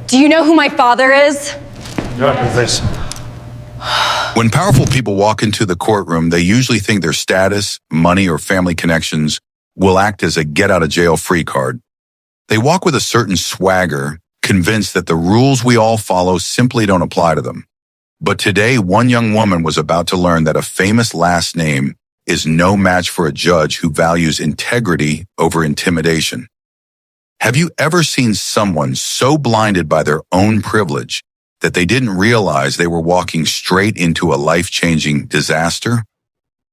Do you know who my father is? Yes. When powerful people walk into the courtroom, they usually think their status, money, or family connections will act as a get-out-of-jail-free card. They walk with a certain swagger, convinced that the rules we all follow simply don't apply to them. But today, one young woman was about to learn that a famous last name is no match for a judge who values integrity over intimidation. Have you ever seen someone so blinded by their own privilege that they didn't realize they were walking straight into a life-changing disaster?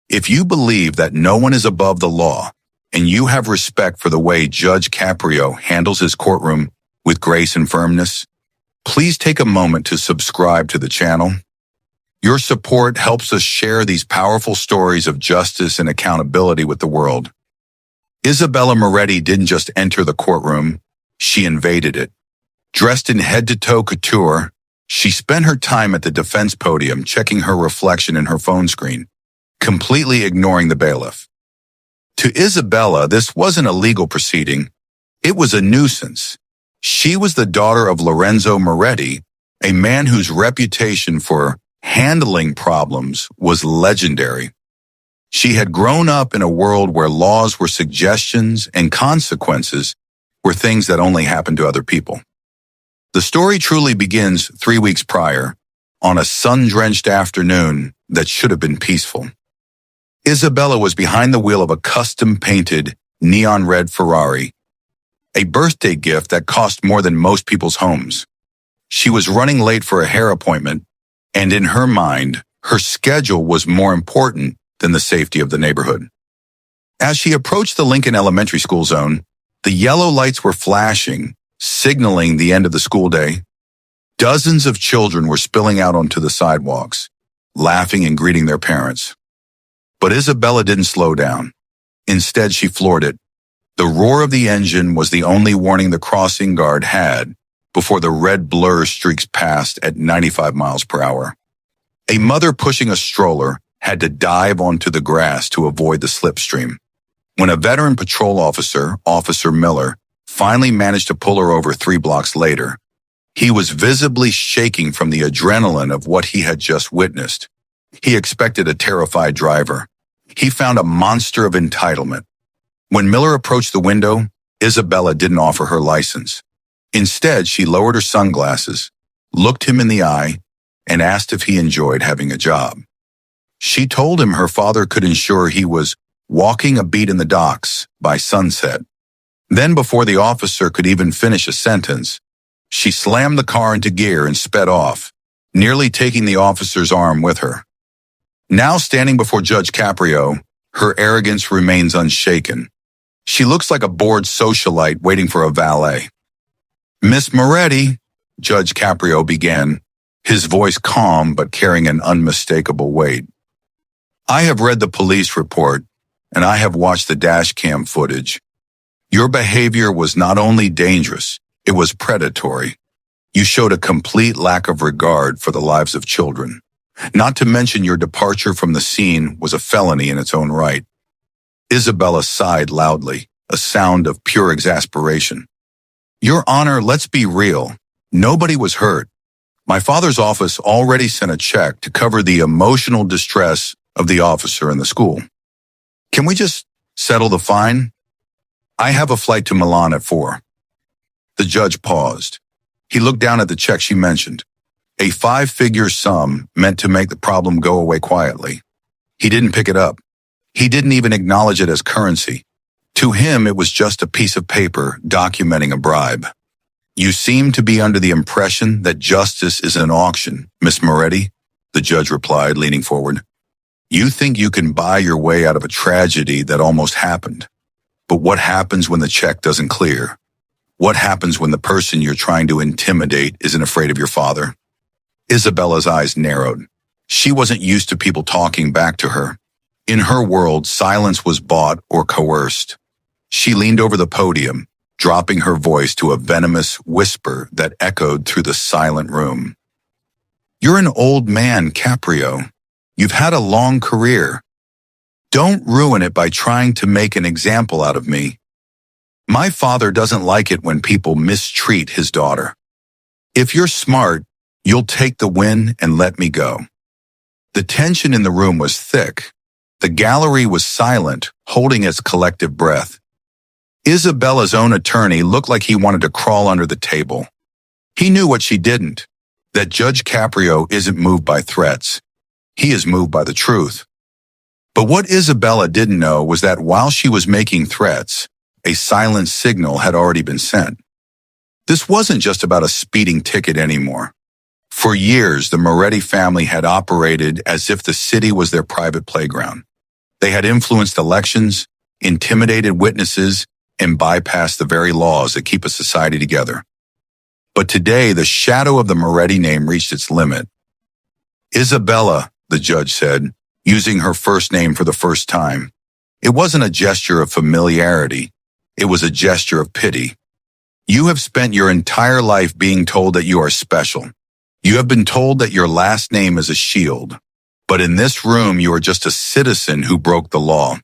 If you believe that no one is above the law and you have respect for the way Judge Caprio handles his courtroom with grace and firmness, please take a moment to subscribe to the channel. Your support helps us share these powerful stories of justice and accountability with the world. Isabella Moretti didn't just enter the courtroom, she invaded it. Dressed in head-to-toe couture, she spent her time at the defense podium checking her reflection in her phone screen, completely ignoring the bailiff. To Isabella, this wasn't a legal proceeding, it was a nuisance. She was the daughter of Lorenzo Moretti, a man whose reputation for handling problems was legendary. She had grown up in a world where laws were suggestions and consequences were things that only happened to other people. The story truly begins 3 weeks prior, on a sun-drenched afternoon that should have been peaceful. Isabella was behind the wheel of a custom-painted neon red Ferrari, a birthday gift that cost more than most people's homes. She was running late for a hair appointment, and in her mind, her schedule was more important than the safety of the neighborhood. As she approached the Lincoln Elementary School zone, the yellow lights were flashing, signaling the end of the school day. Dozens of children were spilling out onto the sidewalks, laughing and greeting their parents. But Isabella didn't slow down. Instead, she floored it. The roar of the engine was the only warning the crossing guard had before the red blur streaks past at 95 miles per hour. A mother pushing a stroller had to dive onto the grass to avoid the slipstream. When a veteran patrol officer, Officer Miller, finally managed to pull her over 3 blocks later, he was visibly shaking from the adrenaline of what he had just witnessed. He expected a terrified driver. He found a monster of entitlement. When Miller approached the window, Isabella didn't offer her license. Instead, she lowered her sunglasses, looked him in the eye, and asked if he enjoyed having a job. She told him her father could ensure he was walking a beat in the docks by sunset. Then, before the officer could even finish a sentence, she slammed the car into gear and sped off, nearly taking the officer's arm with her. Now standing before Judge Caprio, her arrogance remains unshaken. She looks like a bored socialite waiting for a valet. "Miss Moretti," Judge Caprio began, his voice calm but carrying an unmistakable weight. "I have read the police report, and I have watched the dash cam footage. Your behavior was not only dangerous, it was predatory. You showed a complete lack of regard for the lives of children. Not to mention your departure from the scene was a felony in its own right." Isabella sighed loudly, a sound of pure exasperation. "Your Honor, let's be real. Nobody was hurt. My father's office already sent a check to cover the emotional distress of the officer in the school. Can we just settle the fine? I have a flight to Milan at 4. The judge paused. He looked down at the check she mentioned, a 5-figure sum meant to make the problem go away quietly. He didn't pick it up. He didn't even acknowledge it as currency. To him, it was just a piece of paper documenting a bribe. "You seem to be under the impression that justice is an auction, Miss Moretti," the judge replied, leaning forward. "You think you can buy your way out of a tragedy that almost happened. But what happens when the check doesn't clear? What happens when the person you're trying to intimidate isn't afraid of your father?" Isabella's eyes narrowed. She wasn't used to people talking back to her. In her world, silence was bought or coerced. She leaned over the podium, dropping her voice to a venomous whisper that echoed through the silent room. "You're an old man, Caprio. You've had a long career. Don't ruin it by trying to make an example out of me. My father doesn't like it when people mistreat his daughter." If you're smart, you'll take the win and let me go. The tension in the room was thick. The gallery was silent, holding its collective breath. Isabella's own attorney looked like he wanted to crawl under the table. He knew what she didn't, that Judge Caprio isn't moved by threats. He is moved by the truth. But what Isabella didn't know was that while she was making threats, a silent signal had already been sent. This wasn't just about a speeding ticket anymore. For years, the Moretti family had operated as if the city was their private playground. They had influenced elections, intimidated witnesses, and bypassed the very laws that keep a society together. But today, the shadow of the Moretti name reached its limit. Isabella, the judge said, using her first name for the first time. It wasn't a gesture of familiarity. It was a gesture of pity. You have spent your entire life being told that you are special. You have been told that your last name is a shield. But in this room, you are just a citizen who broke the law.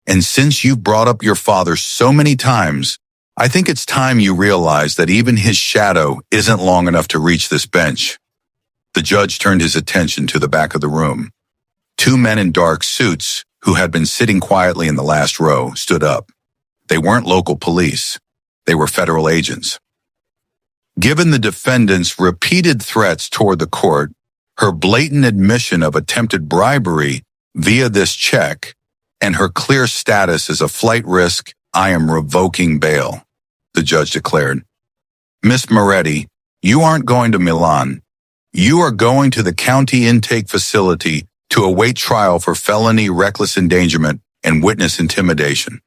And since you've brought up your father so many times, I think it's time you realize that even his shadow isn't long enough to reach this bench. The judge turned his attention to the back of the room. Two men in dark suits, who had been sitting quietly in the last row, stood up. They weren't local police. They were federal agents. Given the defendant's repeated threats toward the court, her blatant admission of attempted bribery via this check, and her clear status as a flight risk, I am revoking bail, the judge declared. Miss Moretti, you aren't going to Milan. You are going to the county intake facility to await trial for felony reckless endangerment and witness intimidation.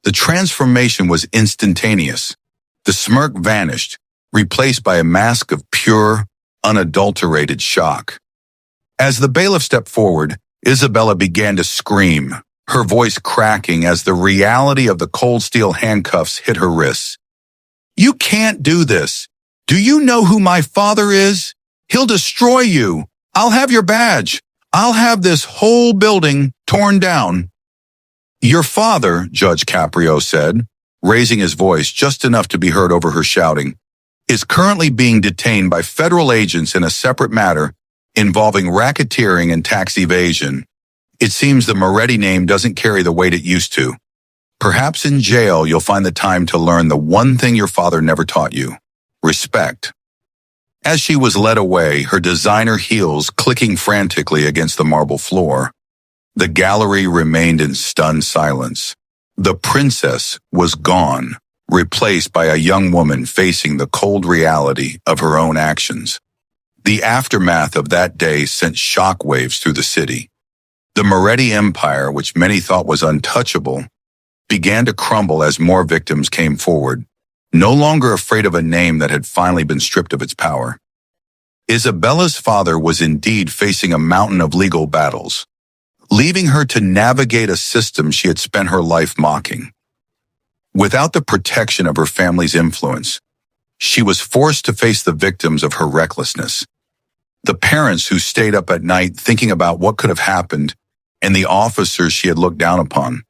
The transformation was instantaneous. The smirk vanished, replaced by a mask of pure, unadulterated shock. As the bailiff stepped forward, Isabella began to scream, her voice cracking as the reality of the cold steel handcuffs hit her wrists. You can't do this. Do you know who my father is? He'll destroy you. I'll have your badge. I'll have this whole building torn down. Your father, Judge Caprio said, raising his voice just enough to be heard over her shouting, is currently being detained by federal agents in a separate matter involving racketeering and tax evasion. It seems the Moretti name doesn't carry the weight it used to. Perhaps in jail you'll find the time to learn the one thing your father never taught you: respect. As she was led away, her designer heels clicking frantically against the marble floor, the gallery remained in stunned silence. The princess was gone, replaced by a young woman facing the cold reality of her own actions. The aftermath of that day sent shockwaves through the city. The Moretti empire, which many thought was untouchable, began to crumble as more victims came forward, no longer afraid of a name that had finally been stripped of its power. Isabella's father was indeed facing a mountain of legal battles, leaving her to navigate a system she had spent her life mocking. Without the protection of her family's influence, she was forced to face the victims of her recklessness. The parents who stayed up at night thinking about what could have happened, and the officers she had looked down upon.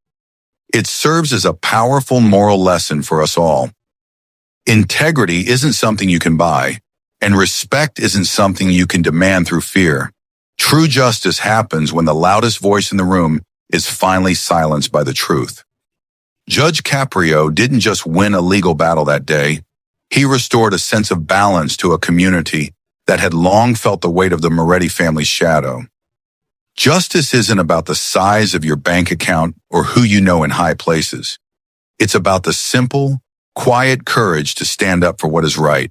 It serves as a powerful moral lesson for us all. Integrity isn't something you can buy, and respect isn't something you can demand through fear. True justice happens when the loudest voice in the room is finally silenced by the truth. Judge Caprio didn't just win a legal battle that day. He restored a sense of balance to a community that had long felt the weight of the Moretti family's shadow. Justice isn't about the size of your bank account or who you know in high places. It's about the simple, quiet courage to stand up for what is right.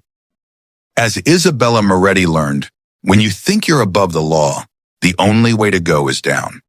As Isabella Moretti learned, when you think you're above the law, the only way to go is down.